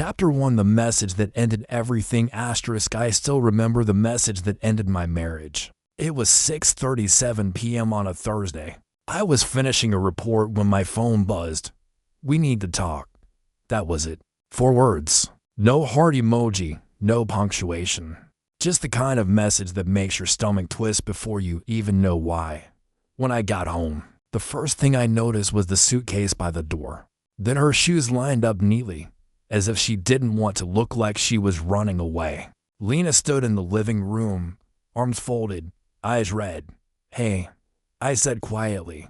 Chapter 1: The message that ended everything. I still remember the message that ended my marriage. It was 6:37 p.m. on a Thursday. I was finishing a report when my phone buzzed. "We need to talk." That was it. 4 words. No heart emoji, no punctuation. Just the kind of message that makes your stomach twist before you even know why. When I got home, the first thing I noticed was the suitcase by the door. Then her shoes lined up neatly, as if she didn't want to look like she was running away. Lena stood in the living room, arms folded, eyes red. "Hey," I said quietly,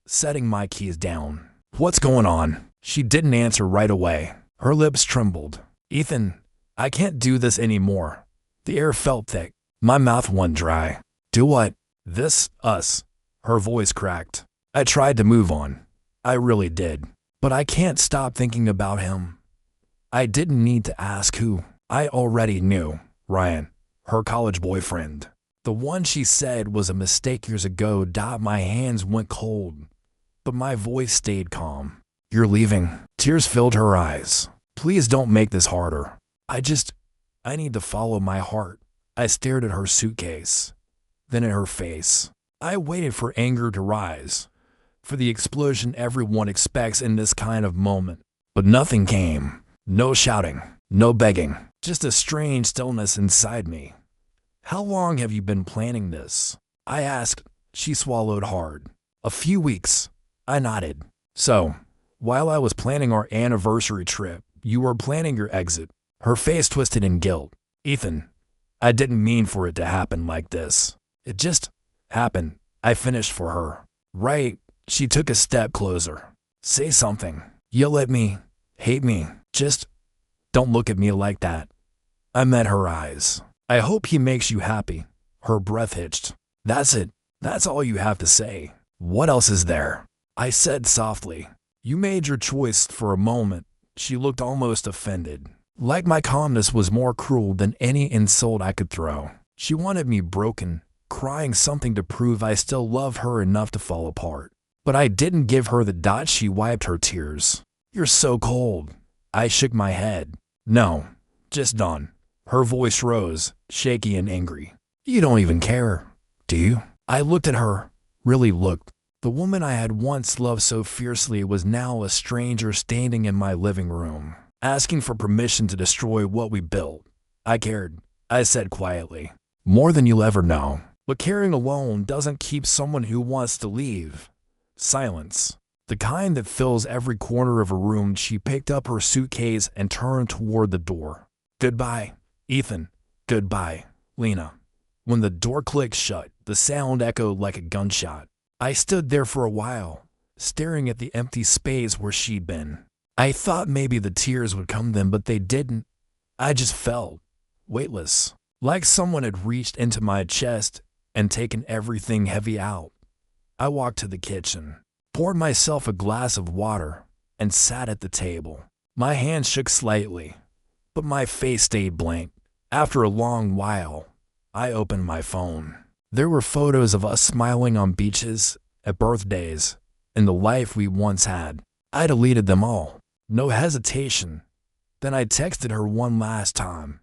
setting my keys down. "What's going on?" She didn't answer right away. Her lips trembled. "Ethan, I can't do this anymore." The air felt thick. My mouth went dry. "Do what?" "This, us." Her voice cracked. I tried to move on. I really did. But I can't stop thinking about him. I didn't need to ask who. I already knew. Ryan, her college boyfriend. The one she said was a mistake years ago. My hands went cold, but my voice stayed calm. "You're leaving." Tears filled her eyes. "Please don't make this harder. I need to follow my heart." I stared at her suitcase, then at her face. I waited for anger to rise, for the explosion everyone expects in this kind of moment. But nothing came. No shouting, no begging, just a strange stillness inside me. "How long have you been planning this?" I asked. She swallowed hard. "A few weeks." I nodded. "So, while I was planning our anniversary trip, you were planning your exit." Her face twisted in guilt. "Ethan, I didn't mean for it to happen like this. It just happened." I finished for her. "Right." She took a step closer. "Say something. Yell at me. Hate me. Just don't look at me like that." I met her eyes. "I hope he makes you happy." Her breath hitched. "That's it. That's all you have to say. What else is there?" I said softly. "You made your choice." For a moment, she looked almost offended, like my calmness was more cruel than any insult I could throw. She wanted me broken, crying, something to prove I still love her enough to fall apart. But I didn't give her the dot. She wiped her tears. "You're so cold." I shook my head. "No, just done." Her voice rose, shaky and angry. "You don't even care, do you?" I looked at her, really looked. The woman I had once loved so fiercely was now a stranger standing in my living room, asking for permission to destroy what we built. "I cared," I said quietly. "More than you'll ever know. But caring alone doesn't keep someone who wants to leave." Silence. The kind that fills every corner of a room. She picked up her suitcase and turned toward the door. "Goodbye, Ethan." "Goodbye, Lena." When the door clicked shut, the sound echoed like a gunshot. I stood there for a while, staring at the empty space where she'd been. I thought maybe the tears would come then, but they didn't. I just felt weightless, like someone had reached into my chest and taken everything heavy out. I walked to the kitchen, poured myself a glass of water, and sat at the table. My hands shook slightly, but my face stayed blank. After a long while, I opened my phone. There were photos of us smiling on beaches, at birthdays, and the life we once had. I deleted them all. No hesitation. Then I texted her one last time.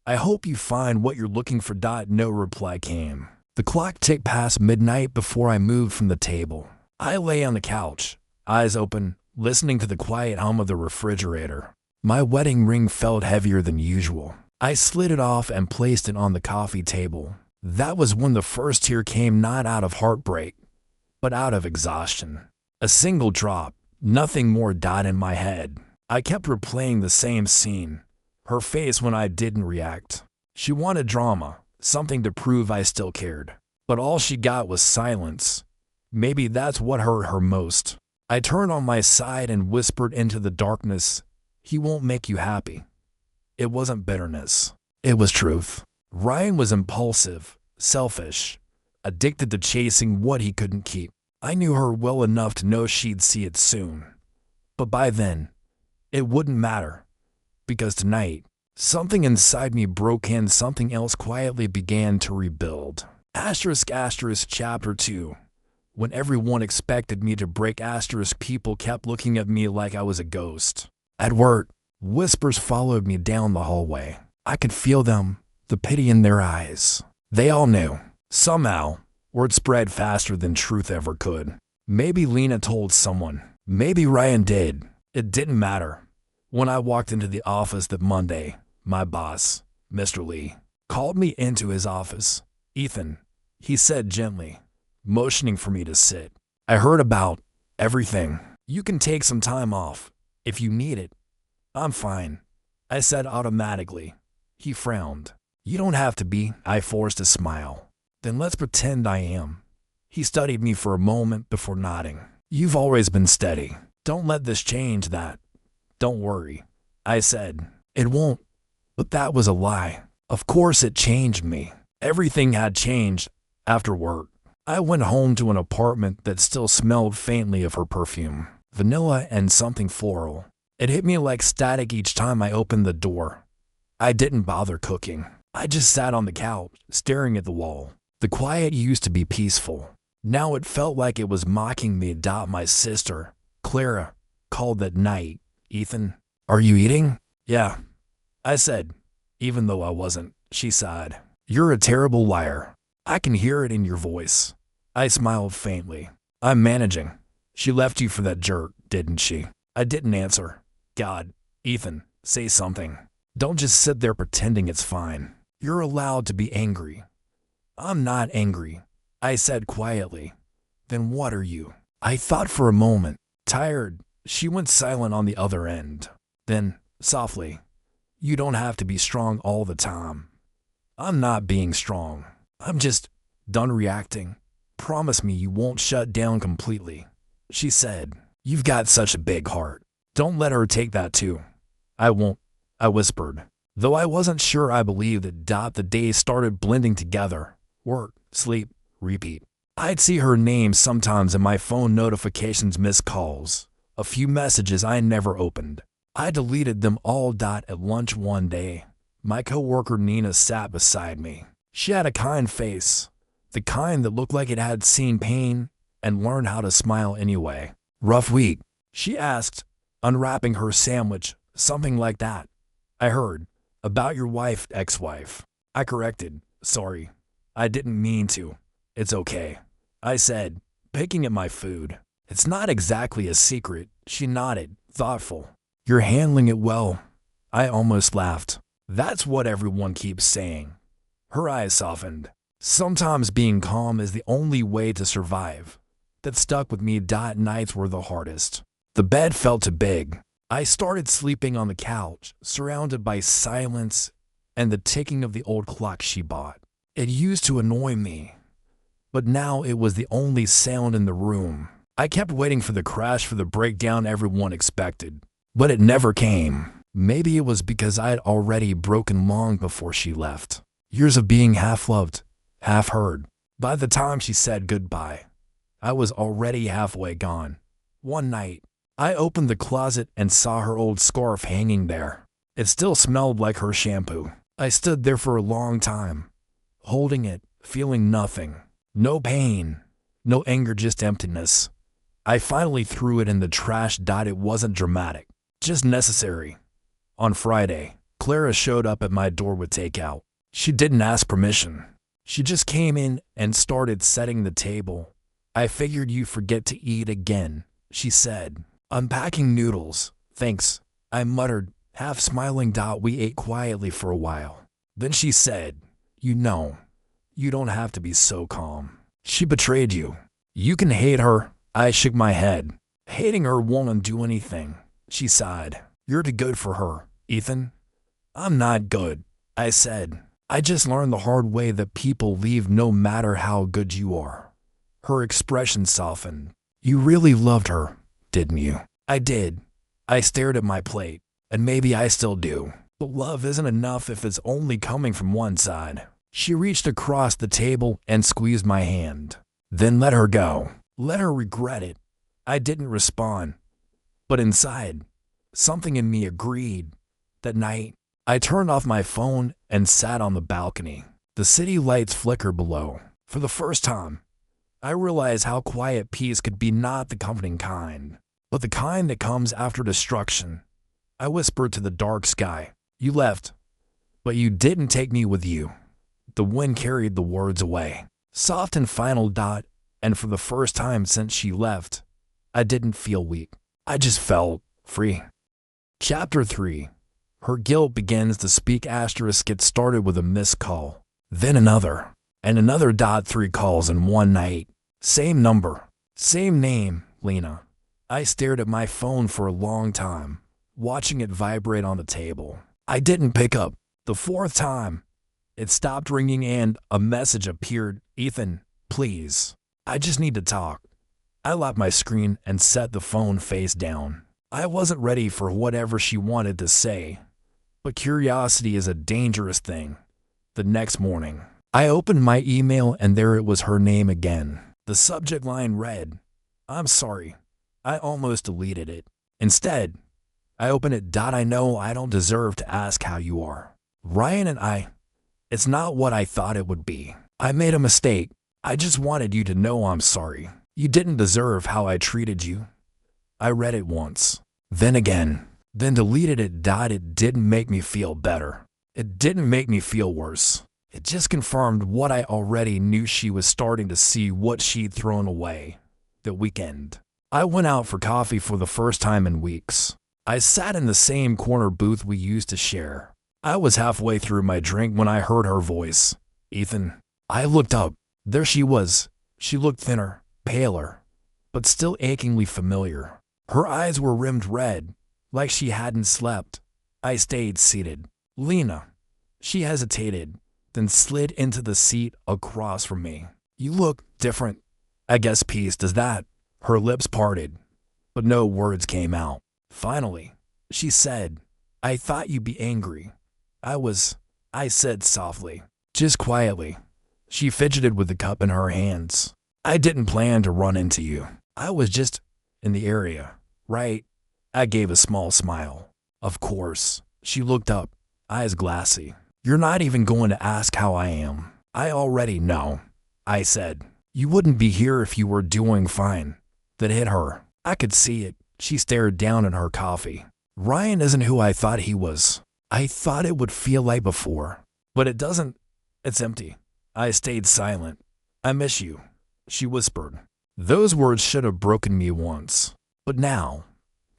"I hope you find what you're looking for." No reply came. The clock ticked past midnight before I moved from the table. I lay on the couch, eyes open, listening to the quiet hum of the refrigerator. My wedding ring felt heavier than usual. I slid it off and placed it on the coffee table. That was when the first tear came, not out of heartbreak, but out of exhaustion. A single drop, nothing more. In my head, I kept replaying the same scene. Her face when I didn't react. She wanted drama, something to prove I still cared. But all she got was silence. Maybe that's what hurt her most. I turned on my side and whispered into the darkness, "He won't make you happy." It wasn't bitterness. It was truth. Ryan was impulsive, selfish, addicted to chasing what he couldn't keep. I knew her well enough to know she'd see it soon. But by then, it wouldn't matter. Because tonight, something inside me broke in, something else quietly began to rebuild. Chapter 2. When everyone expected me to break. People kept looking at me like I was a ghost. At work, Whispers followed me down the hallway. I could feel them, the pity in their eyes. They all knew. Somehow, word spread faster than truth ever could. Maybe Lena told someone. Maybe Ryan did. It didn't matter. When I walked into the office that Monday, my boss, Mr. Lee, called me into his office. "Ethan," he said gently, motioning for me to sit. "I heard about everything. You can take some time off if you need it." "I'm fine," I said automatically. He frowned. "You don't have to be." I forced a smile. "Then let's pretend I am." He studied me for a moment before nodding. "You've always been steady. Don't let this change that." "Don't worry," I said. "It won't." But that was a lie. Of course it changed me. Everything had changed after work. I went home to an apartment that still smelled faintly of her perfume, vanilla and something floral. It hit me like static each time I opened the door. I didn't bother cooking. I just sat on the couch, staring at the wall. The quiet used to be peaceful. Now it felt like it was mocking me. My sister, Clara, called that night. "Ethan, are you eating?" "Yeah," I said, even though I wasn't. She sighed. "You're a terrible liar. I can hear it in your voice." I smiled faintly. "I'm managing." "She left you for that jerk, didn't she?" I didn't answer. "God, Ethan, say something. Don't just sit there pretending it's fine. You're allowed to be angry." "I'm not angry," I said quietly. "Then what are you?" I thought for a moment. "Tired." She went silent on the other end. Then, softly, "You don't have to be strong all the time." "I'm not being strong. I'm just done reacting. Promise me you won't shut down completely." She said, "You've got such a big heart. Don't let her take that too." "I won't," I whispered. Though I wasn't sure I believed it. The days started blending together. Work, sleep, repeat. I'd see her name sometimes in my phone notifications, missed calls. A few messages I never opened. I deleted them all. At lunch one day, my coworker Nina sat beside me. She had a kind face, the kind that looked like it had seen pain and learned how to smile anyway. "Rough week?" she asked, unwrapping her sandwich. "Something like that. I heard about your wife, ex-wife." I corrected. "Sorry, I didn't mean to." "It's okay," I said, picking at my food. "It's not exactly a secret." She nodded, thoughtful. "You're handling it well." I almost laughed. "That's what everyone keeps saying." Her eyes softened. "Sometimes being calm is the only way to survive." That stuck with me. Nights were the hardest. The bed felt too big. I started sleeping on the couch, surrounded by silence and the ticking of the old clock she bought. It used to annoy me, but now it was the only sound in the room. I kept waiting for the crash, for the breakdown everyone expected, but it never came. Maybe it was because I had already broken long before she left. Years of being half loved, half heard. By the time she said goodbye, I was already halfway gone. One night, I opened the closet and saw her old scarf hanging there. It still smelled like her shampoo. I stood there for a long time, holding it, feeling nothing. No pain, no anger, just emptiness. I finally threw it in the trash. It wasn't dramatic, just necessary. On Friday, Clara showed up at my door with takeout. She didn't ask permission. She just came in and started setting the table. "I figured you'd forget to eat again," she said. "Unpacking noodles. Thanks," I muttered, half smiling. We ate quietly for a while. Then she said, "You know, you don't have to be so calm. She betrayed you. You can hate her." I shook my head. "Hating her won't undo anything," she sighed. "You're too good for her, Ethan." "I'm not good," I said. "I just learned the hard way that people leave no matter how good you are." Her expression softened. "You really loved her, didn't you?" "I did." I stared at my plate. "And maybe I still do. But love isn't enough if it's only coming from one side." She reached across the table and squeezed my hand. "Then let her go. Let her regret it." I didn't respond, but inside, something in me agreed. That night, I turned off my phone and sat on the balcony. The city lights flickered below. For the first time, I realized how quiet peace could be, not the comforting kind, but the kind that comes after destruction. I whispered to the dark sky. You left, but you didn't take me with you. The wind carried the words away. Soft and final dot, and for the first time since she left, I didn't feel weak. I just felt free. Chapter 3. Her guilt begins to speak. Gets started with a missed call. Then another. And another. 3 calls in one night. Same number. Same name, Lena. I stared at my phone for a long time, watching it vibrate on the table. I didn't pick up. The 4th time, it stopped ringing and a message appeared. Ethan, please. I just need to talk. I locked my screen and set the phone face down. I wasn't ready for whatever she wanted to say, but curiosity is a dangerous thing. The next morning, I opened my email and there it was, her name again. The subject line read, I'm sorry. I almost deleted it. Instead, I opened it. I know I don't deserve to ask how you are. Ryan and I, it's not what I thought it would be. I made a mistake. I just wanted you to know I'm sorry. You didn't deserve how I treated you. I read it once, then again, then deleted it. It didn't make me feel better. It didn't make me feel worse. It just confirmed what I already knew. She was starting to see what she'd thrown away. The weekend, I went out for coffee for the first time in weeks. I sat in the same corner booth we used to share. I was halfway through my drink when I heard her voice. Ethan. I looked up. There she was. She looked thinner, paler, but still achingly familiar. Her eyes were rimmed red, like she hadn't slept. I stayed seated. Lena. She hesitated, then slid into the seat across from me. You look different. I guess peace does that. Her lips parted, but no words came out. Finally, she said, I thought you'd be angry. I said softly, just quietly. She fidgeted with the cup in her hands. I didn't plan to run into you. I was just in the area, right? I gave a small smile. Of course. She looked up, eyes glassy. You're not even going to ask how I am. I already know. I said, you wouldn't be here if you were doing fine. That hit her. I could see it. She stared down at her coffee. Ryan isn't who I thought he was. I thought it would feel like before, but it doesn't. It's empty. I stayed silent. I miss you, she whispered. Those words should have broken me once, but now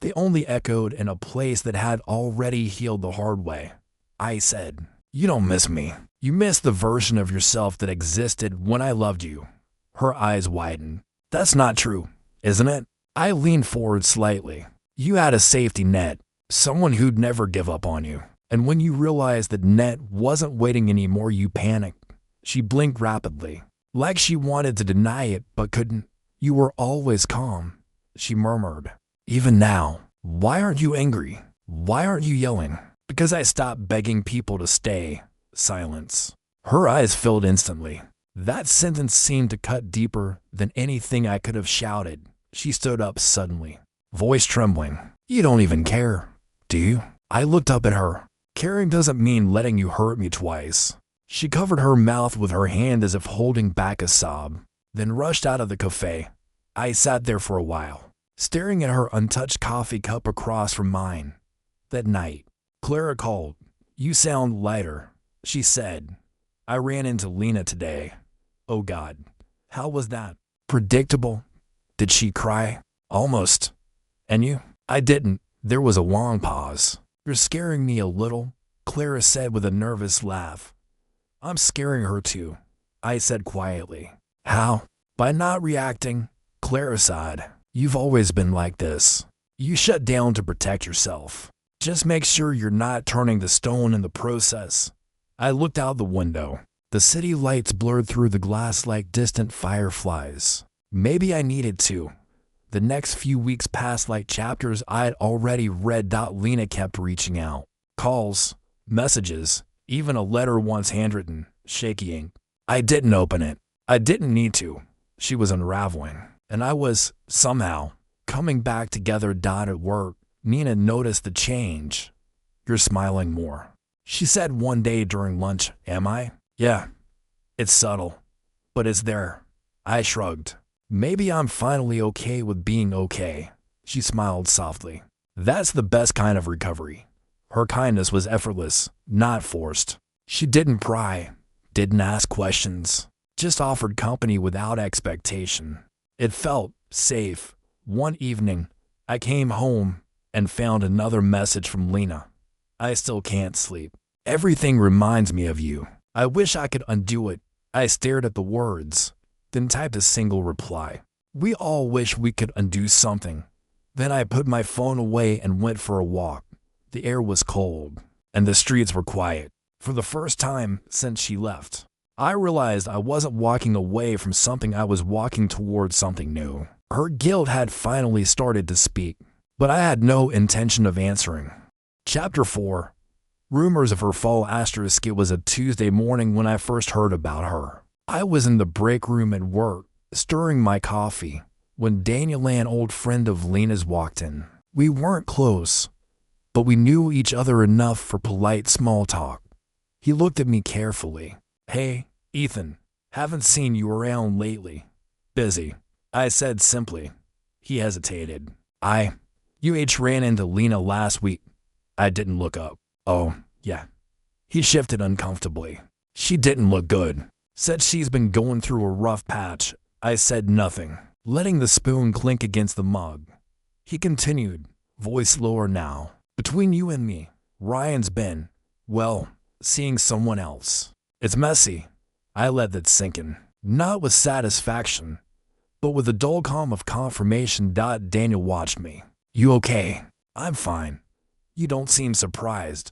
they only echoed in a place that had already healed the hard way. I said, you don't miss me. You miss the version of yourself that existed when I loved you. Her eyes widened. That's not true, isn't it? I leaned forward slightly. You had a safety net, someone who'd never give up on you. And when you realized that net wasn't waiting anymore, you panicked. She blinked rapidly, like she wanted to deny it but couldn't. You were always calm, she murmured. Even now, why aren't you angry? Why aren't you yelling? Because I stopped begging people to stay. Silence. Her eyes filled instantly. That sentence seemed to cut deeper than anything I could have shouted. She stood up suddenly, voice trembling. You don't even care, do you? I looked up at her. Caring doesn't mean letting you hurt me twice. She covered her mouth with her hand as if holding back a sob, then rushed out of the cafe. I sat there for a while, staring at her untouched coffee cup across from mine. That night, Clara called. You sound lighter, she said. I ran into Lena today. Oh God, how was that? Predictable. Did she cry? Almost. And you? I didn't. There was a long pause. You're scaring me a little, Clara said with a nervous laugh. I'm scaring her too, I said quietly. How? By not reacting, Clara sighed. You've always been like this. You shut down to protect yourself. Just make sure you're not turning to stone in the process. I looked out the window. The city lights blurred through the glass like distant fireflies. Maybe I needed to. The next few weeks passed like chapters I'd already read. Lena kept reaching out. Calls, messages, even a letter once handwritten, shaky ink. I didn't open it. I didn't need to. She was unraveling, and I was, somehow, coming back together. At work, Nina noticed the change. You're smiling more, she said one day during lunch. Am I? Yeah. It's subtle, but it's there. I shrugged. Maybe I'm finally okay with being okay. She smiled softly. That's the best kind of recovery. Her kindness was effortless, not forced. She didn't pry, didn't ask questions, just offered company without expectation. It felt safe. One evening, I came home and found another message from Lena. I still can't sleep. Everything reminds me of you. I wish I could undo it. I stared at the words, then typed a single reply. We all wish we could undo something. Then I put my phone away and went for a walk. The air was cold, and the streets were quiet. For the first time since she left, I realized I wasn't walking away from something, I was walking towards something new. Her guilt had finally started to speak, but I had no intention of answering. Chapter 4. Rumors of her fall. It was a Tuesday morning when I first heard about her. I was in the break room at work, stirring my coffee, when Daniel, an old friend of Lena's, walked in. We weren't close, but we knew each other enough for polite small talk. He looked at me carefully. Hey, Ethan, haven't seen you around lately. Busy, I said simply. He hesitated. You ran into Lena last week. I didn't look up. Oh, yeah. He shifted uncomfortably. She didn't look good. Said she's been going through a rough patch. I said nothing, letting the spoon clink against the mug. He continued, voice lower now. Between you and me, Ryan's been, well, seeing someone else. It's messy. I let that sink in, not with satisfaction, but with a dull calm of confirmation. Daniel watched me. You okay? I'm fine. You don't seem surprised.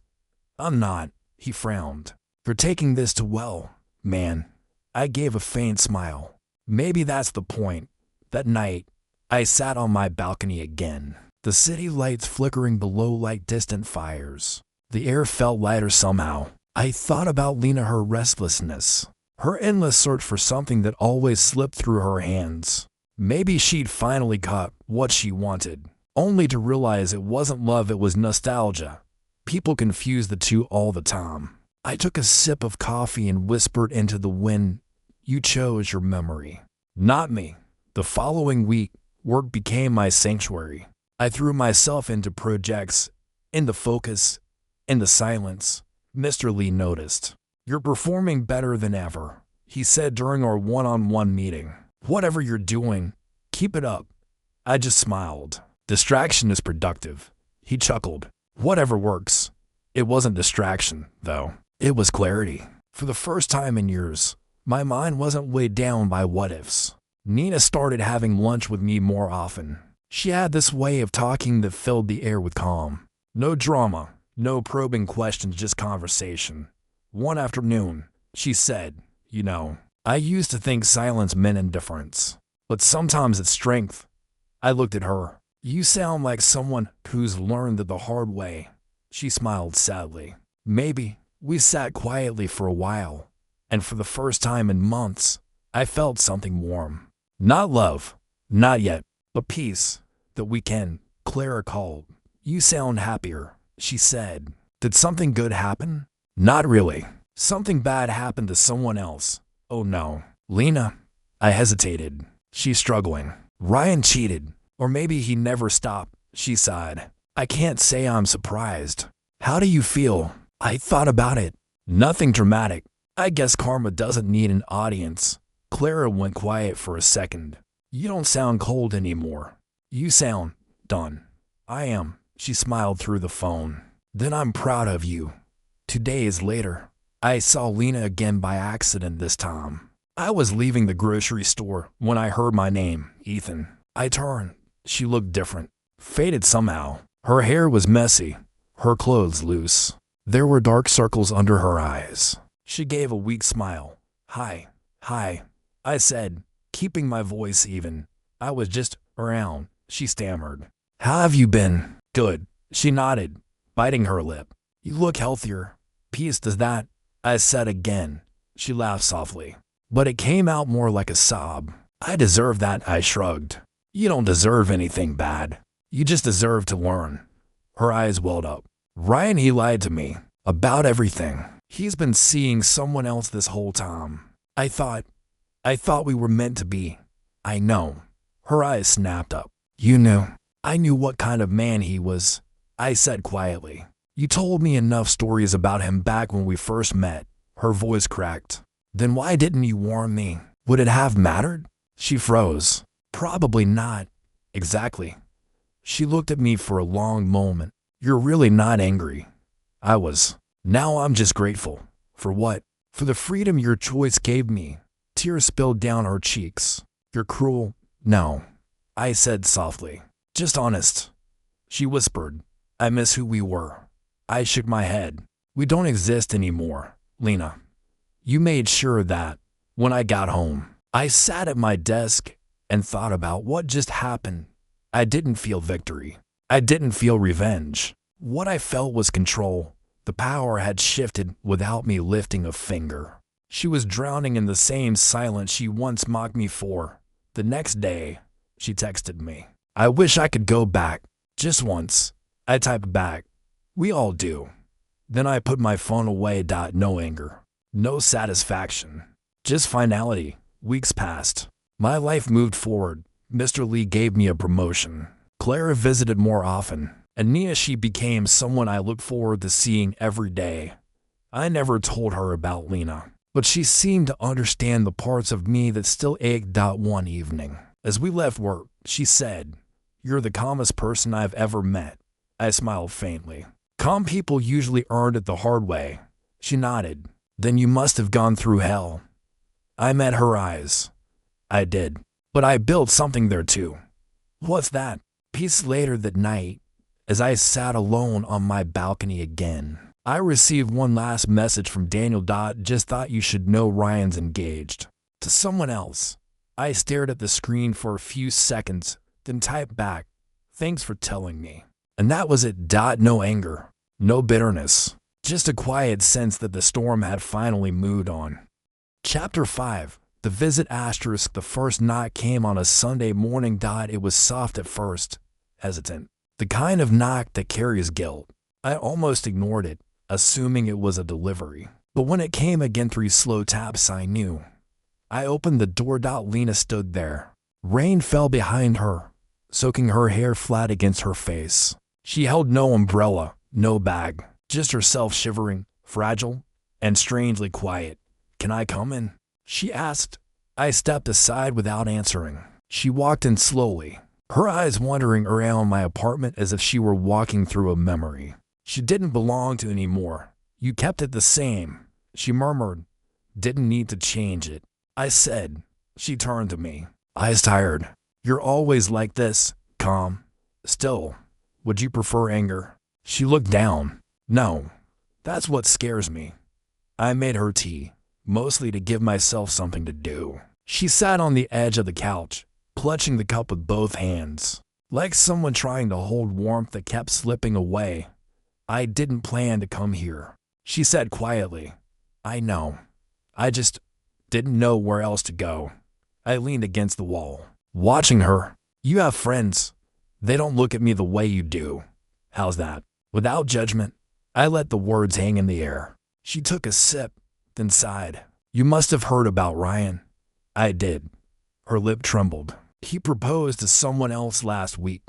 I'm not, he frowned. You're taking this too well, man. I gave a faint smile. Maybe that's the point. That night, I sat on my balcony again, the city lights flickering below like distant fires. The air felt lighter somehow. I thought about Lena, her restlessness, her endless search for something that always slipped through her hands. Maybe she'd finally caught what she wanted, only to realize it wasn't love, it was nostalgia. People confuse the two all the time. I took a sip of coffee and whispered into the wind, you chose your memory, not me. The following week, work became my sanctuary. I threw myself into projects, in the focus, in the silence. Mr. Lee noticed. You're performing better than ever, he said during our one-on-one meeting. Whatever you're doing, keep it up. I just smiled. Distraction is productive. He chuckled. Whatever works. It wasn't distraction, though. It was clarity. For the first time in years, my mind wasn't weighed down by what-ifs. Nina started having lunch with me more often. She had this way of talking that filled the air with calm. No drama, no probing questions, just conversation. One afternoon, she said, you know, I used to think silence meant indifference, but sometimes it's strength. I looked at her. You sound like someone who's learned it the hard way. She smiled sadly. Maybe. We sat quietly for a while, and for the first time in months, I felt something warm. Not love, not yet, but peace, that we can. Clara called. You sound happier, she said. Did something good happen? Not really. Something bad happened to someone else. Oh no. Lena? I hesitated. She's struggling. Ryan cheated, or maybe he never stopped, she sighed. I can't say I'm surprised. How do you feel? I thought about it. Nothing dramatic. I guess karma doesn't need an audience. Clara went quiet for a second. You don't sound cold anymore. You sound done. I am. She smiled through the phone. Then I'm proud of you. 2 days later, I saw Lena again by accident this time. I was leaving the grocery store when I heard my name, Ethan. I turned. She looked different, faded somehow. Her hair was messy, her clothes loose. There were dark circles under her eyes. She gave a weak smile. Hi, I said, keeping my voice even. I was just around, she stammered. How have you been? Good, she nodded, biting her lip. You look healthier. Peace does that, I said again. She laughed softly, but it came out more like a sob. I deserve that, I shrugged. You don't deserve anything bad. You just deserve to learn. Her eyes welled up. Ryan, he lied to me about everything. He's been seeing someone else this whole time. I thought we were meant to be. I know. Her eyes snapped up. You knew. I knew what kind of man he was, I said quietly. You told me enough stories about him back when we first met. Her voice cracked. Then why didn't you warn me? Would it have mattered? She froze. Probably not. Exactly. She looked at me for a long moment. You're really not angry. I was. Now I'm just grateful. For what? For the freedom your choice gave me. Tears spilled down her cheeks. You're cruel. No, I said softly. Just honest. She whispered. I miss who we were. I shook my head. We don't exist anymore, Lena. You made sure that when I got home, I sat at my desk and thought about what just happened. I didn't feel victory. I didn't feel revenge. What I felt was control. The power had shifted without me lifting a finger. She was drowning in the same silence she once mocked me for. The next day, she texted me. I wish I could go back. Just once. I typed back. We all do. Then I put my phone away. No anger. No satisfaction. Just finality. Weeks passed. My life moved forward. Mr. Lee gave me a promotion. Clara visited more often. And Nia, she became someone I look forward to seeing every day. I never told her about Lena, but she seemed to understand the parts of me that still ached. One evening, as we left work, she said, You're the calmest person I've ever met. I smiled faintly. Calm people usually earned it the hard way. She nodded. Then you must have gone through hell. I met her eyes. I did. But I built something there too. What's that? Peace. Later that night, as I sat alone on my balcony again, I received one last message from Daniel. Just thought you should know Ryan's engaged to someone else. I stared at the screen for a few seconds, then typed back, Thanks for telling me. And that was it. No anger, no bitterness, just a quiet sense that the storm had finally moved on. Chapter 5. The visit. The first knock came on a Sunday morning. It was soft at first, hesitant. The kind of knock that carries guilt. I almost ignored it, assuming it was a delivery. But when it came again, 3 slow taps, I knew. I opened the door. Lena stood there. Rain fell behind her, soaking her hair flat against her face. She held no umbrella, no bag, just herself, shivering, fragile, and strangely quiet. Can I come in? She asked. I stepped aside without answering. She walked in slowly, her eyes wandering around my apartment as if she were walking through a memory she didn't belong to anymore. You kept it the same, she murmured. Didn't need to change it, I said. She turned to me, eyes tired. You're always like this, calm. Still, would you prefer anger? She looked down. No, that's what scares me. I made her tea, mostly to give myself something to do. She sat on the edge of the couch, clutching the cup with both hands, like someone trying to hold warmth that kept slipping away. I didn't plan to come here, she said quietly. I know. I just didn't know where else to go. I leaned against the wall, watching her. You have friends. They don't look at me the way you do. How's that? Without judgment, I let the words hang in the air. She took a sip, then sighed. You must have heard about Ryan. I did. Her lip trembled. He proposed to someone else last week.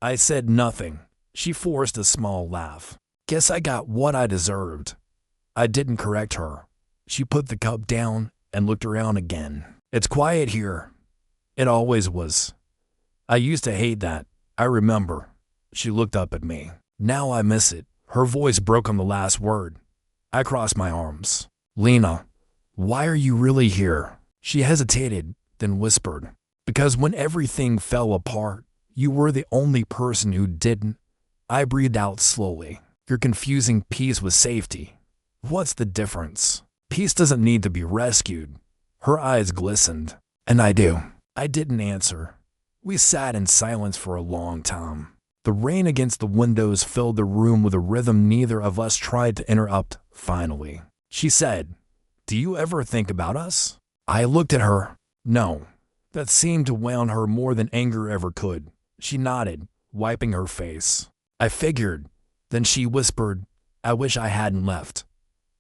I said nothing. She forced a small laugh. Guess I got what I deserved. I didn't correct her. She put the cup down and looked around again. It's quiet here. It always was. I used to hate that. I remember. She looked up at me. Now I miss it. Her voice broke on the last word. I crossed my arms. Lena, why are you really here? She hesitated, then whispered. Because when everything fell apart, you were the only person who didn't. I breathed out slowly. You're confusing peace with safety. What's the difference? Peace doesn't need to be rescued. Her eyes glistened. And I do. I didn't answer. We sat in silence for a long time. The rain against the windows filled the room with a rhythm neither of us tried to interrupt. Finally, she said, Do you ever think about us? I looked at her. No. That seemed to wound her more than anger ever could. She nodded, wiping her face. I figured. Then she whispered, I wish I hadn't left.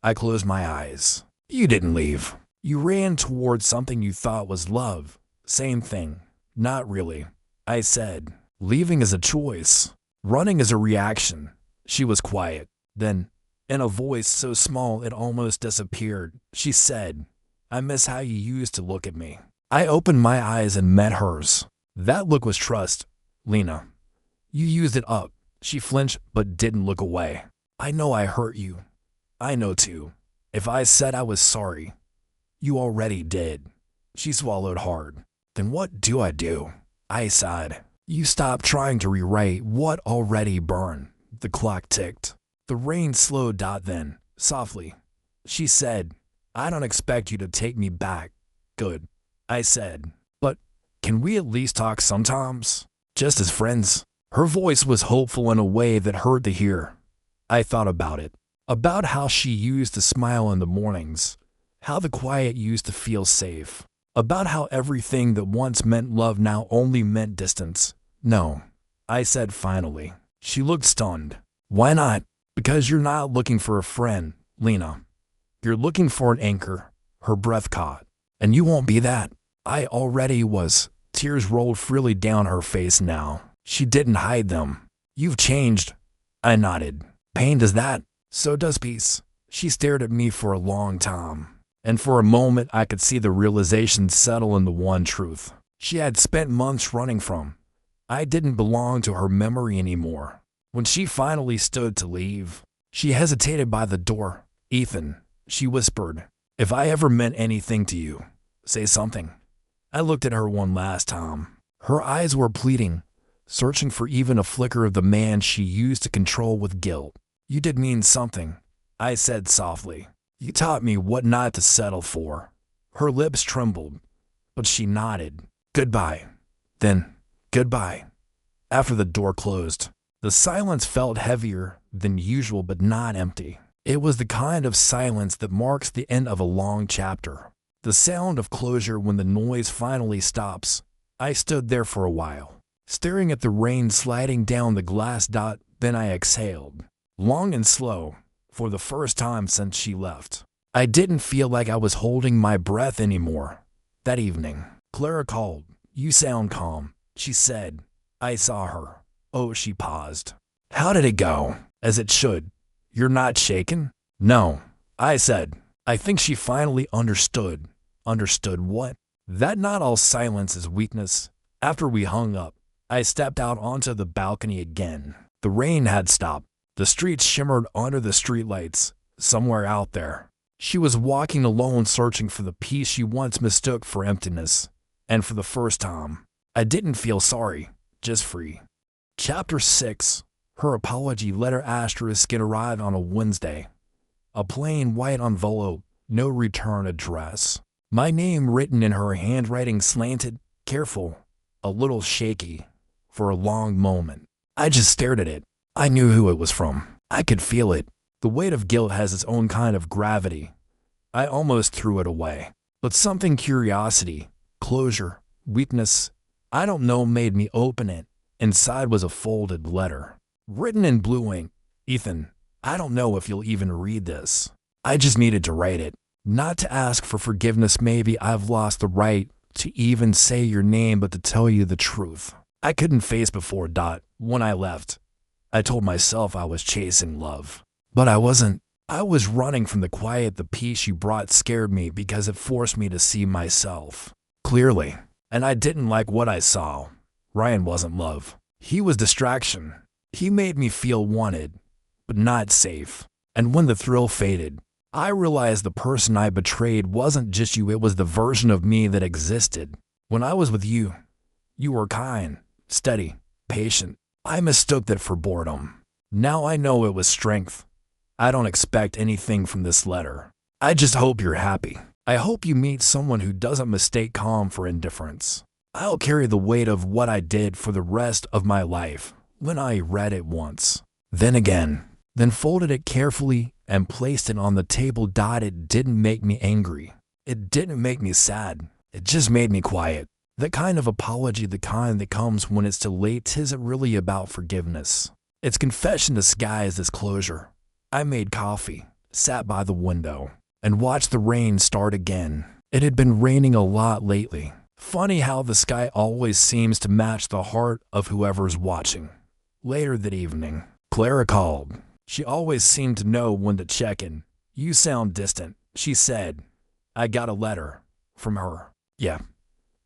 I closed my eyes. You didn't leave. You ran towards something you thought was love. Same thing. Not really, I said. Leaving is a choice. Running is a reaction. She was quiet. Then, in a voice so small it almost disappeared, she said, "I miss how you used to look at me." I opened my eyes and met hers. That look was trust. "Lena, you used it up." She flinched but didn't look away. "I know I hurt you. I know too. If I said I was sorry, you already did." She swallowed hard. "Then what do I do?" I sighed. "You stop trying to rewrite what already burned." The clock ticked. The rain slowed. Then, softly, she said, "I don't expect you to take me back." "Good," I said. "But can we at least talk sometimes? Just as friends?" Her voice was hopeful in a way that hurt to hear. I thought about it. About how she used to smile in the mornings. How the quiet used to feel safe. About how everything that once meant love now only meant distance. "No," I said finally. She looked stunned. "Why not?" "Because you're not looking for a friend, Lena. You're looking for an anchor." Her breath caught. "And you won't be that." I already was. Tears rolled freely down her face now. She didn't hide them. "You've changed." I nodded. "Pain does that. So does peace." She stared at me for a long time. And for a moment I could see the realization settle in the one truth she had spent months running from. I didn't belong to her memory anymore. When she finally stood to leave, she hesitated by the door. "Ethan," she whispered, "if I ever meant anything to you, say something." I looked at her one last time. Her eyes were pleading, searching for even a flicker of the man she used to control with guilt. "You did mean something," I said softly. "You taught me what not to settle for." Her lips trembled, but she nodded. "Goodbye." Then, goodbye. After the door closed, the silence felt heavier than usual but not empty. It was the kind of silence that marks the end of a long chapter. The sound of closure when the noise finally stops. I stood there for a while, staring at the rain sliding down the glass. Then I exhaled, long and slow, for the first time since she left. I didn't feel like I was holding my breath anymore. That evening, Clara called. "You sound calm," she said. I saw her. "Oh," she paused. "How did it go?" "As it should." "You're not shaken?" "No," I said. I think she finally understood. Understood what? That not all silence is weakness. After we hung up, I stepped out onto the balcony again. The rain had stopped. The streets shimmered under the streetlights. Somewhere out there, she was walking alone, searching for the peace she once mistook for emptiness. And for the first time, I didn't feel sorry, just free. Chapter 6. Her apology letter * arrived on a Wednesday. A plain white envelope, no return address. My name written in her handwriting, slanted, careful, a little shaky. For a long moment, I just stared at it. I knew who it was from. I could feel it. The weight of guilt has its own kind of gravity. I almost threw it away. But something, curiosity, closure, weakness, I don't know, made me open it. Inside was a folded letter, written in blue ink. "Ethan, I don't know if you'll even read this. I just needed to write it. Not to ask for forgiveness, maybe I've lost the right to even say your name, but to tell you the truth. I couldn't face before. When I left, I told myself I was chasing love. But I wasn't. I was running from the quiet. The peace you brought scared me because it forced me to see myself clearly. And I didn't like what I saw. Ryan wasn't love. He was distraction. He made me feel wanted, but not safe. And when the thrill faded, I realized the person I betrayed wasn't just you, it was the version of me that existed. When I was with you, you were kind, steady, patient. I mistook that for boredom. Now I know it was strength. I don't expect anything from this letter. I just hope you're happy. I hope you meet someone who doesn't mistake calm for indifference. I'll carry the weight of what I did for the rest of my life." When I read it once, then again, then folded it carefully and placed it on the table. It didn't make me angry. It didn't make me sad. It just made me quiet. The kind of apology, the kind that comes when it's too late, isn't really about forgiveness. It's confession disguised as closure. I made coffee, sat by the window, and watched the rain start again. It had been raining a lot lately. Funny how the sky always seems to match the heart of whoever's watching. Later that evening, Clara called. She always seemed to know when to check in. "You sound distant," she said. "I got a letter from her." "Yeah."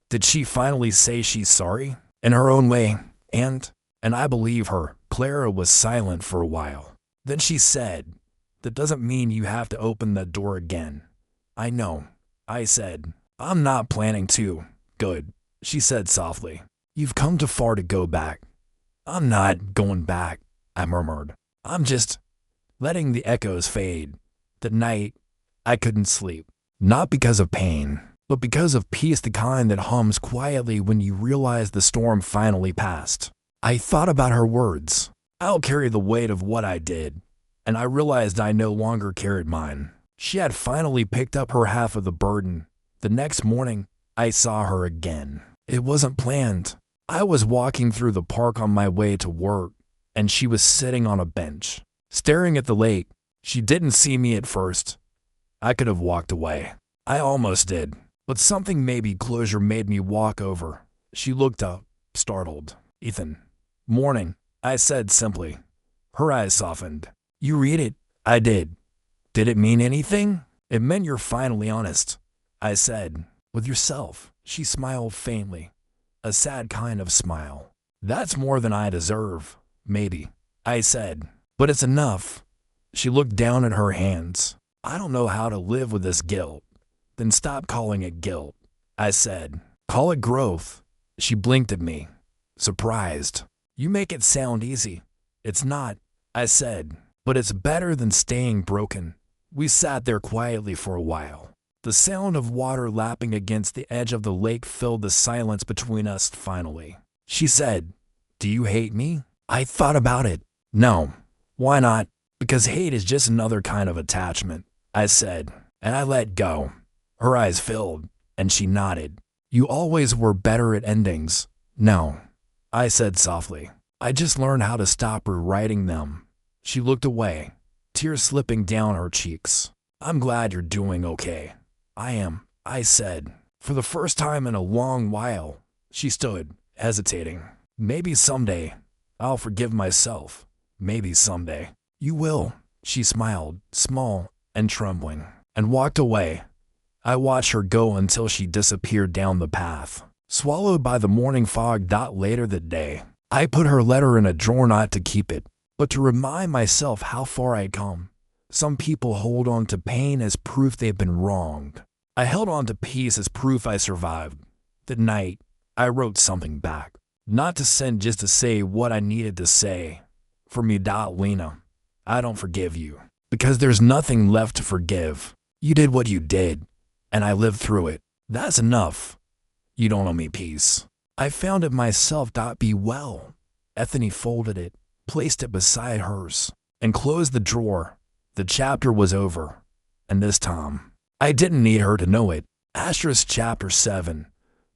"Did she finally say she's sorry?" "In her own way, and I believe her." Clara was silent for a while. Then she said, "That doesn't mean you have to open that door again." "I know," I said. "I'm not planning to." "Good," she said softly. "You've come too far to go back." "I'm not going back," I murmured. "I'm just letting the echoes fade." That night, I couldn't sleep. Not because of pain, but because of peace, the kind that hums quietly when you realize the storm finally passed. I thought about her words. "I'll carry the weight of what I did," and I realized I no longer carried mine. She had finally picked up her half of the burden. The next morning, I saw her again. It wasn't planned. I was walking through the park on my way to work, and she was sitting on a bench, staring at the lake. She didn't see me at first. I could have walked away. I almost did, but something, maybe closure, made me walk over. She looked up, startled. "Ethan." "Morning," I said simply. Her eyes softened. "You read it?" I did. "Did it mean anything?" "It meant you're finally honest," I said. "With yourself." She smiled faintly, a sad kind of smile. "That's more than I deserve, maybe," I said. "But it's enough." She looked down at her hands. "I don't know how to live with this guilt." "Then stop calling it guilt," I said. "Call it growth." She blinked at me, surprised. "You make it sound easy." "It's not," I said, "but it's better than staying broken." We sat there quietly for a while. The sound of water lapping against the edge of the lake filled the silence between us finally. She said, "Do you hate me?" I thought about it. "No." "Why not?" "Because hate is just another kind of attachment," I said, and I let go. Her eyes filled, and she nodded. "You always were better at endings." "No," I said softly. "I just learned how to stop rewriting them." She looked away, tears slipping down her cheeks. "I'm glad you're doing okay." "I am," I said. "For the first time in a long while." She stood, hesitating. "Maybe someday I'll forgive myself. Maybe someday." "You will." She smiled, small and trembling, and walked away. I watched her go until she disappeared down the path, swallowed by the morning fog. Later that day, I put her letter in a drawer, not to keep it, but to remind myself how far I'd come. Some people hold on to pain as proof they've been wronged. I held on to peace as proof I survived. That night, I wrote something back. Not to send, just to say what I needed to say. For me, Lena, I don't forgive you. Because there's nothing left to forgive. You did what you did, and I lived through it. That's enough. You don't owe me peace. I found it myself. Be well. Ethany folded it, placed it beside hers, and closed the drawer. The chapter was over, and this time, I didn't need her to know it. Chapter 7.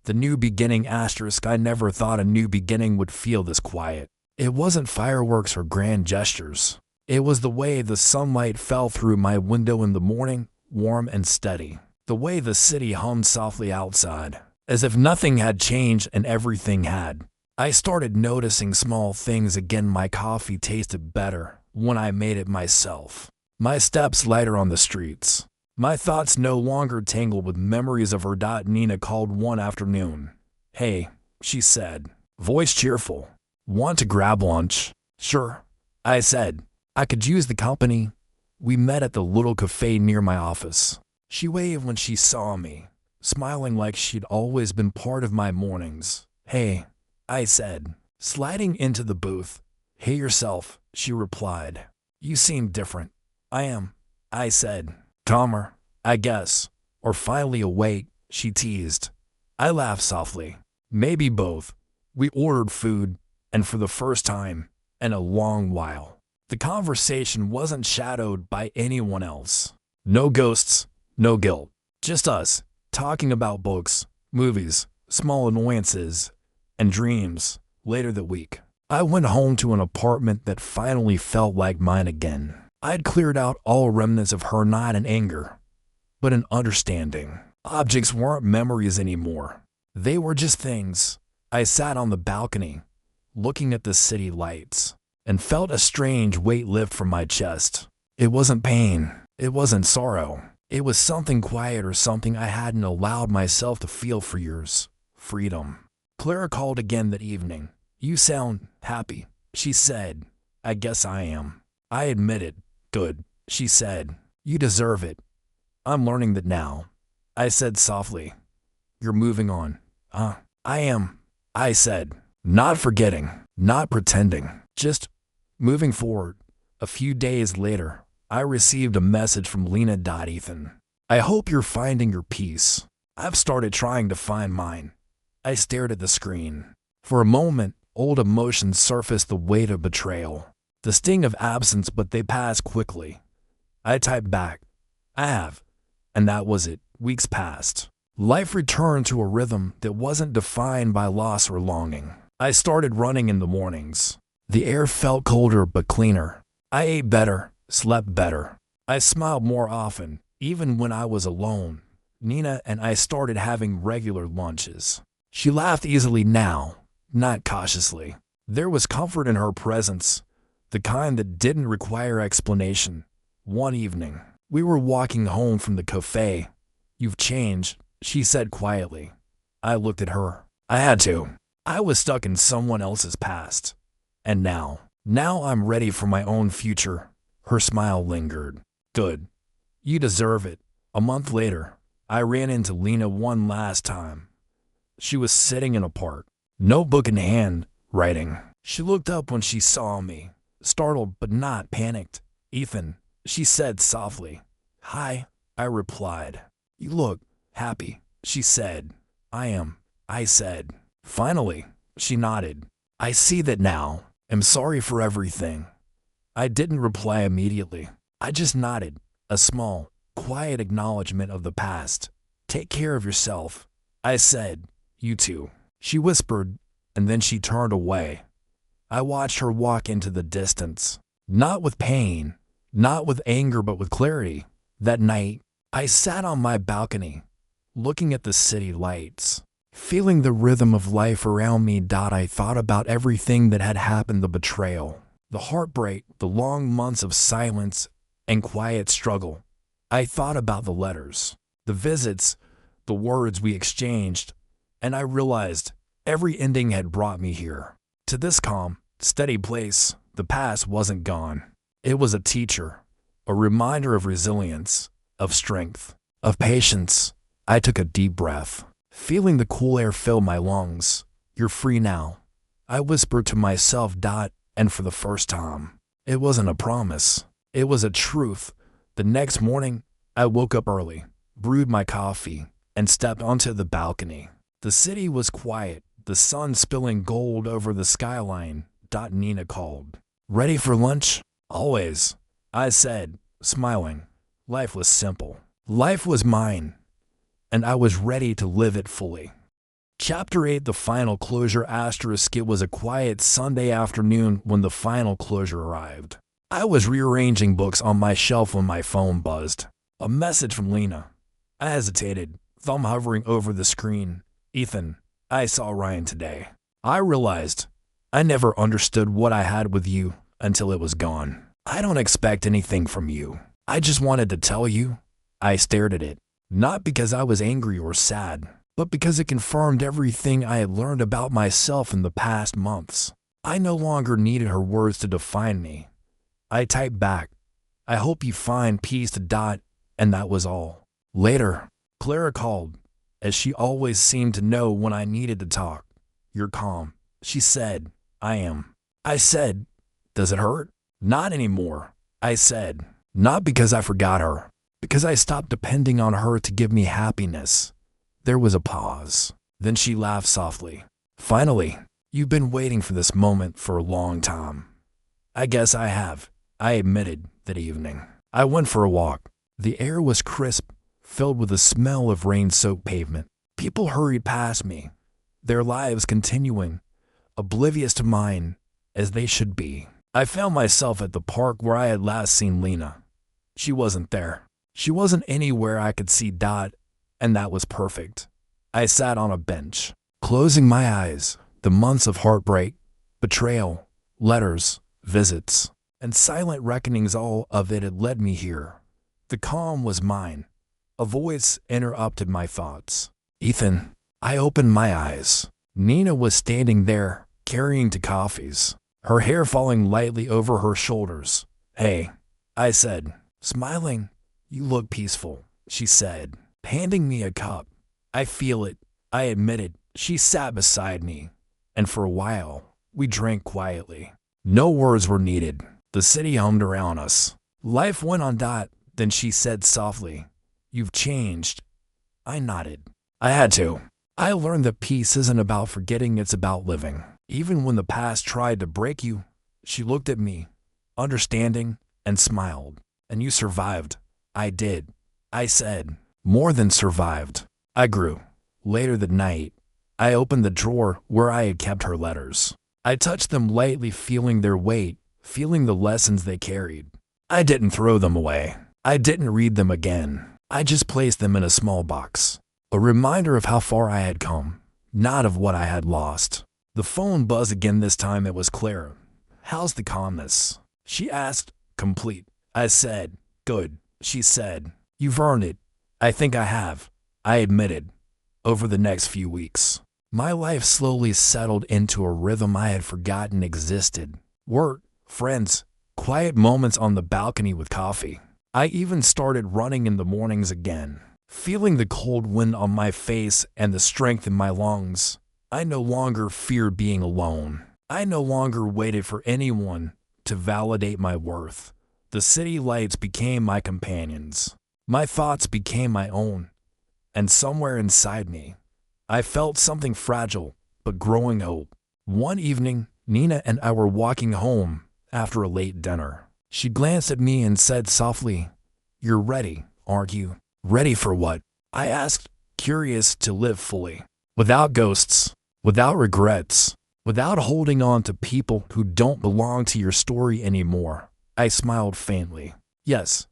The new beginning. I never thought a new beginning would feel this quiet. It wasn't fireworks or grand gestures. It was the way the sunlight fell through my window in the morning, warm and steady. The way the city hummed softly outside, as if nothing had changed and everything had. I started noticing small things again. My coffee tasted better when I made it myself. My steps lighter on the streets. My thoughts no longer tangled with memories of her. Nina called one afternoon. "Hey," she said, voice cheerful. "Want to grab lunch?" "Sure," I said. I could use the company. We met at the little cafe near my office. She waved when she saw me, smiling like she'd always been part of my mornings. "Hey," I said, sliding into the booth. "Hey yourself," she replied. "You seem different." "I am," I said. "Calmer, I guess. Or finally awake," she teased. I laughed softly. "Maybe both." We ordered food, and for the first time in a long while, the conversation wasn't shadowed by anyone else. No ghosts, no guilt. Just us, talking about books, movies, small annoyances, and dreams. Later that week, I went home to an apartment that finally felt like mine again. I'd cleared out all remnants of her, not in anger, but in understanding. Objects weren't memories anymore. They were just things. I sat on the balcony, looking at the city lights, and felt a strange weight lift from my chest. It wasn't pain. It wasn't sorrow. It was something quiet, or something I hadn't allowed myself to feel for years. Freedom. Clara called again that evening. "You sound happy," she said. "I guess I am." I admitted. "Good," she said. "You deserve it." "I'm learning that now," I said softly. "You're moving on." I am," I said. "Not forgetting, not pretending, just moving forward." A few days later, I received a message from Lena. "Ethan, I hope you're finding your peace. I've started trying to find mine." I stared at the screen. For a moment, old emotions surfaced: the weight of betrayal, the sting of absence, but they passed quickly. I typed back, "I have." And that was it. Weeks passed. Life returned to a rhythm that wasn't defined by loss or longing. I started running in the mornings. The air felt colder but cleaner. I ate better, slept better. I smiled more often, even when I was alone. Lena and I started having regular lunches. She laughed easily now, not cautiously. There was comfort in her presence, the kind that didn't require explanation. One evening, we were walking home from the cafe. "You've changed," she said quietly. I looked at her. I had to. I was stuck in someone else's past. And now I'm ready for my own future. Her smile lingered. "Good. You deserve it." A month later, I ran into Lena one last time. She was sitting in a park, notebook in hand, writing. She looked up when she saw me, startled but not panicked. "Ethan," she said softly. "Hi," I replied. "You look happy," she said. "I am," I said. "Finally," she nodded. "I see that now. I'm sorry for everything." I didn't reply immediately. I just nodded, a small, quiet acknowledgement of the past. "Take care of yourself," I said. "You too," she whispered, and then she turned away. I watched her walk into the distance, not with pain, not with anger, but with clarity. That night, I sat on my balcony, looking at the city lights, feeling the rhythm of life around me. I thought about everything that had happened: the betrayal, the heartbreak, the long months of silence and quiet struggle. I thought about the letters, the visits, the words we exchanged, and I realized every ending had brought me here, to this calm, steady place. The past wasn't gone. It was a teacher, a reminder of resilience, of strength, of patience. I took a deep breath, feeling the cool air fill my lungs. "You're free now," I whispered to myself. And for the first time, it wasn't a promise. It was a truth. The next morning, I woke up early, brewed my coffee, and stepped onto the balcony. The city was quiet, the sun spilling gold over the skyline. Lena called. "Ready for lunch?" "Always," I said, smiling. Life was simple. Life was mine, and I was ready to live it fully. Chapter 8: The Final Closure. It was a quiet Sunday afternoon when the final closure arrived. I was rearranging books on my shelf when my phone buzzed. A message from Lena. I hesitated, thumb hovering over the screen. "Ethan, I saw Ryan today. I realized I never understood what I had with you until it was gone. I don't expect anything from you. I just wanted to tell you." I stared at it, not because I was angry or sad, but because it confirmed everything I had learned about myself in the past months. I no longer needed her words to define me. I typed back, "I hope you find peace." And that was all. Later, Clara called, as she always seemed to know when I needed to talk. "You're calm," she said. "I am." I said, "Does it hurt?" "Not anymore," I said. Not because I forgot her, because I stopped depending on her to give me happiness. There was a pause. Then she laughed softly. "Finally, you've been waiting for this moment for a long time." "I guess I have," I admitted that evening. I went for a walk. The air was crisp, filled with the smell of rain-soaked pavement. People hurried past me, their lives continuing, oblivious to mine, as they should be. I found myself at the park where I had last seen Lena. She wasn't there. She wasn't anywhere I could see. And that was perfect. I sat on a bench, closing my eyes. The months of heartbreak, betrayal, letters, visits, and silent reckonings, all of it had led me here. The calm was mine. A voice interrupted my thoughts. Ethan. I opened my eyes. Nina was standing there, carrying two coffees, her hair falling lightly over her shoulders. Hey, I said, smiling. You look peaceful, she said, handing me a cup. I feel it, I admitted. She sat beside me, and for a while, we drank quietly. No words were needed. The city hummed around us. Life went on. Then she said softly, You've changed. I nodded. I had to. I learned that peace isn't about forgetting, it's about living. Even when the past tried to break you, she looked at me, understanding, and smiled. And you survived. I did. I said, more than survived. I grew. Later that night, I opened the drawer where I had kept her letters. I touched them lightly, feeling their weight, feeling the lessons they carried. I didn't throw them away. I didn't read them again. I just placed them in a small box. A reminder of how far I had come, not of what I had lost. The phone buzzed again. This time it was Clara. How's the calmness? She asked, complete. I said, good. She said, you've earned it. I think I have. I admitted. Over the next few weeks, my life slowly settled into a rhythm I had forgotten existed. Work, friends, quiet moments on the balcony with coffee. I even started running in the mornings again. Feeling the cold wind on my face and the strength in my lungs, I no longer feared being alone. I no longer waited for anyone to validate my worth. The city lights became my companions. My thoughts became my own. And somewhere inside me, I felt something fragile but growing hope. One evening, Nina and I were walking home after a late dinner. She glanced at me and said softly, You're ready, aren't you? Ready for what? I asked, curious to live fully. Without ghosts, without regrets, without holding on to people who don't belong to your story anymore. I smiled faintly. Yes,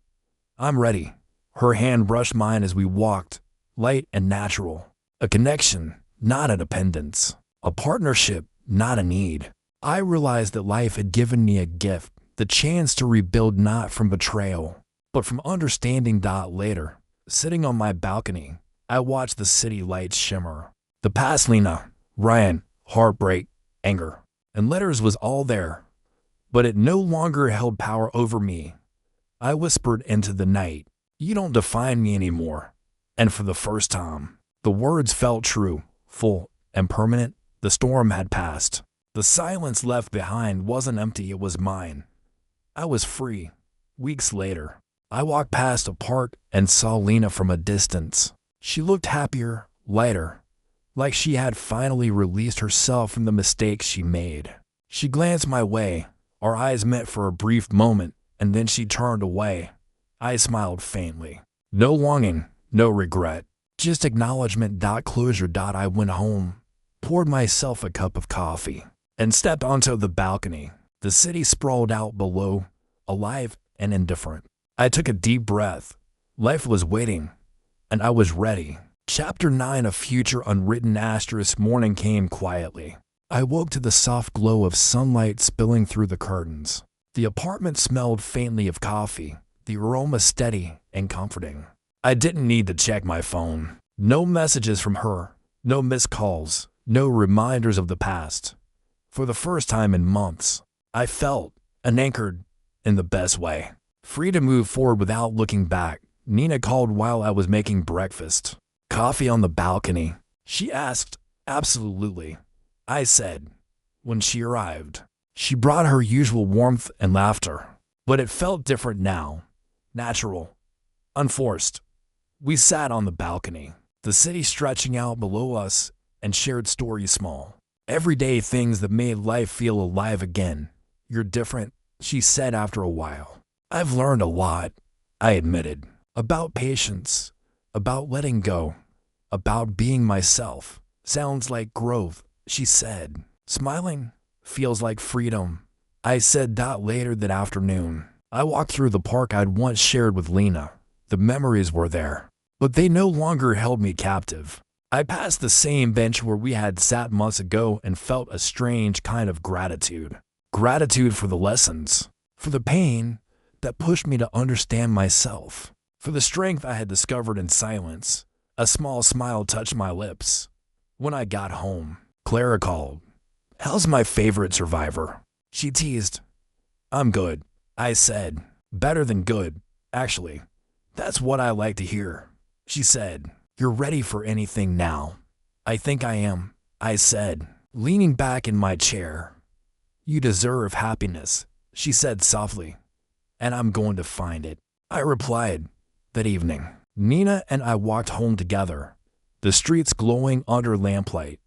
I'm ready. Her hand brushed mine as we walked, light and natural. A connection, not a dependence. A partnership, not a need. I realized that life had given me a gift, the chance to rebuild, not from betrayal, but from understanding. Later, sitting on my balcony, I watched the city lights shimmer. The past, Lena, Ryan, heartbreak, anger, and letters was all there, but it no longer held power over me. I whispered into the night, You don't define me anymore. And for the first time, the words felt true, full, and permanent. The storm had passed. The silence left behind wasn't empty, it was mine. I was free. Weeks later, I walked past a park and saw Lena from a distance. She looked happier, lighter, like she had finally released herself from the mistakes she made. She glanced my way. Our eyes met for a brief moment, and then she turned away. I smiled faintly. No longing, no regret, just acknowledgement. Closure. I went home, poured myself a cup of coffee, and stepped onto the balcony. The city sprawled out below, alive and indifferent. I took a deep breath. Life was waiting, and I was ready. Chapter 9, a future unwritten asterisk. Morning came quietly. I woke to the soft glow of sunlight spilling through the curtains. The apartment smelled faintly of coffee, the aroma steady and comforting. I didn't need to check my phone. No messages from her, no missed calls, no reminders of the past. For the first time in months, I felt anchored in the best way. Free to move forward without looking back. Nina called while I was making breakfast. Coffee on the balcony? She asked. Absolutely, I said. When she arrived, she brought her usual warmth and laughter, but it felt different now. Natural, unforced. We sat on the balcony, the city stretching out below us, and shared stories small. Everyday things that made life feel alive again. You're different, she said after a while. I've learned a lot, I admitted. About patience, about letting go, about being myself. Sounds like growth, she said. Smiling feels like freedom, I said. Later that afternoon, I walked through the park I'd once shared with Lena. The memories were there, but they no longer held me captive. I passed the same bench where we had sat months ago and felt a strange kind of gratitude. Gratitude for the lessons, for the pain that pushed me to understand myself, for the strength I had discovered in silence. A small smile touched my lips. When I got home, Clara called. "How's my favorite survivor?" She teased. "I'm good," I said. "Better than good, actually. That's what I like to hear." She said, "You're ready for anything now." "I think I am," I said, leaning back in my chair. "You deserve happiness," she said softly, "and I'm going to find it," I replied. That evening, Nina and I walked home together, the streets glowing under lamplight.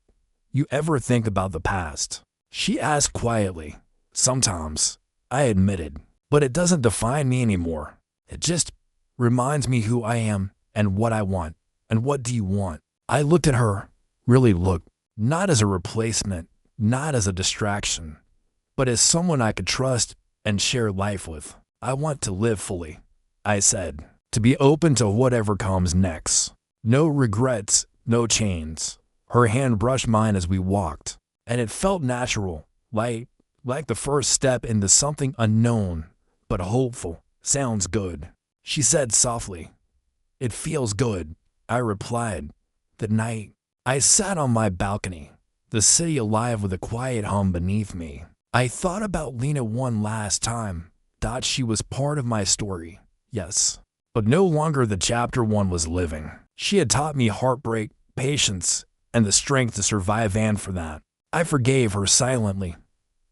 "You ever think about the past?" she asked quietly. "Sometimes," I admitted, "but it doesn't define me anymore. It just reminds me who I am and what I want. And what do you want?" I looked at her, really looked, not as a replacement, not as a distraction, but as someone I could trust and share life with. "I want to live fully," I said, "to be open to whatever comes next. No regrets, no chains." Her hand brushed mine as we walked, and it felt natural, like the first step into something unknown, but hopeful. "Sounds good," she said softly. "It feels good," I replied. That night, I sat on my balcony, the city alive with a quiet hum beneath me. I thought about Lena one last time. Thought she was part of my story, yes, but no longer the chapter one was living. She had taught me heartbreak, patience, and the strength to survive, and for that, I forgave her silently.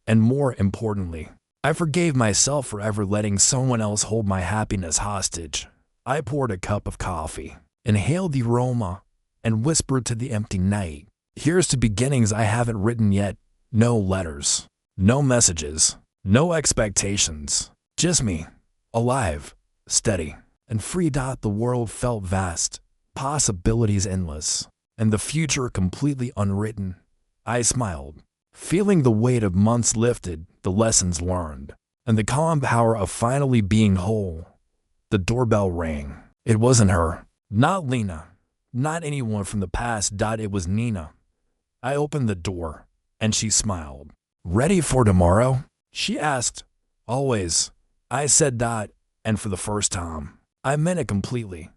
And more importantly, I forgave myself for ever letting someone else hold my happiness hostage. I poured a cup of coffee, inhaled the aroma, and whispered to the empty night, "Here's to beginnings I haven't written yet. No letters, no messages, no expectations. Just me, alive, steady, and free. The world felt vast, possibilities endless, and the future completely unwritten." I smiled, feeling the weight of months lifted, the lessons learned, and the calm power of finally being whole. The doorbell rang. It wasn't her, not Lena, not anyone from the past. It was Nina. I opened the door, and she smiled. "Ready for tomorrow?" she asked. "Always," I said. And for the first time, I meant it completely.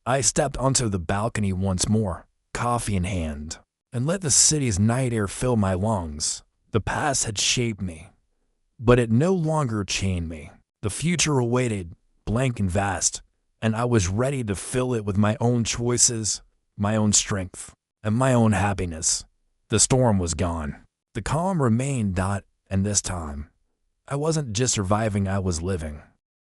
I stepped onto the balcony once more, coffee in hand, and let the city's night air fill my lungs. The past had shaped me, but it no longer chained me. The future awaited, blank and vast, and I was ready to fill it with my own choices, my own strength, and my own happiness. The storm was gone. The calm remained. And this time, I wasn't just surviving, I was living.